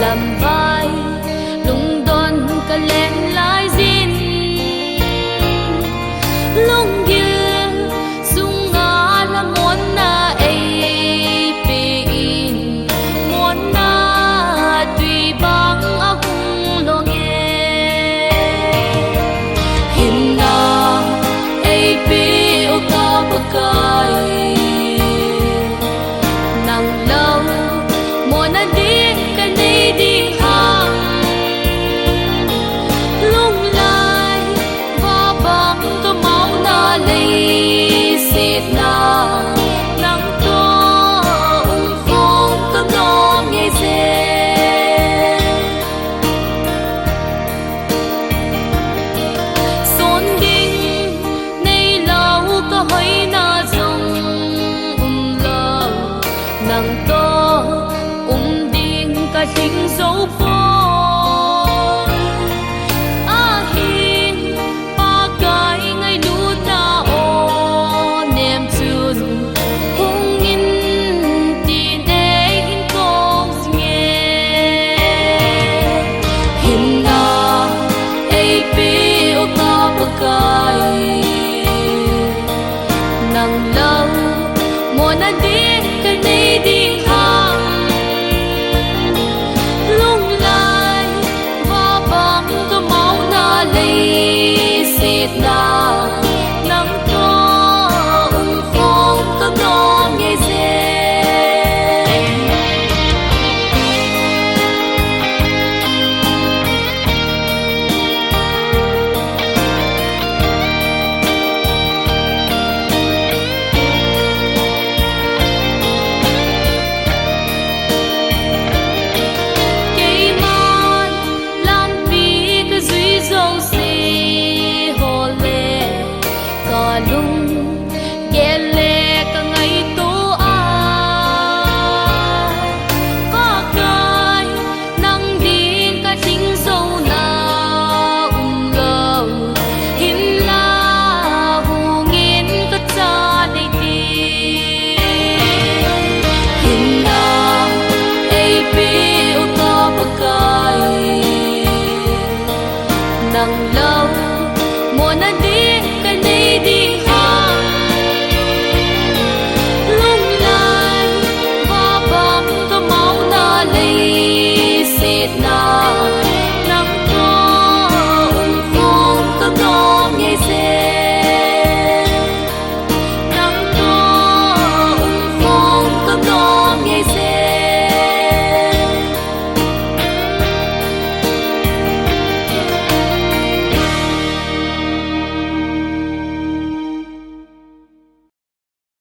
làm vai lung đón cả lên lại zin lung kia sung ngã là muốn na ai pin muốn na tùy băng áo cung lo nghe hình na ai pi ô ta bạc cay nắng lâu muốn na đi đi hàng lung lai và bóng có máu na lấy xịt na nắng to phong có nó nghe dê xôn đinh nay lâu có hơi na dòng lâu nắng to cả hình dấu phôi hin ba cái ngày lũ ta ô niềm chun hung in tin để in công nghe hình na ai pi ô ta ba cái nắng lâu muốn anh đi cái này đi lấy xịt na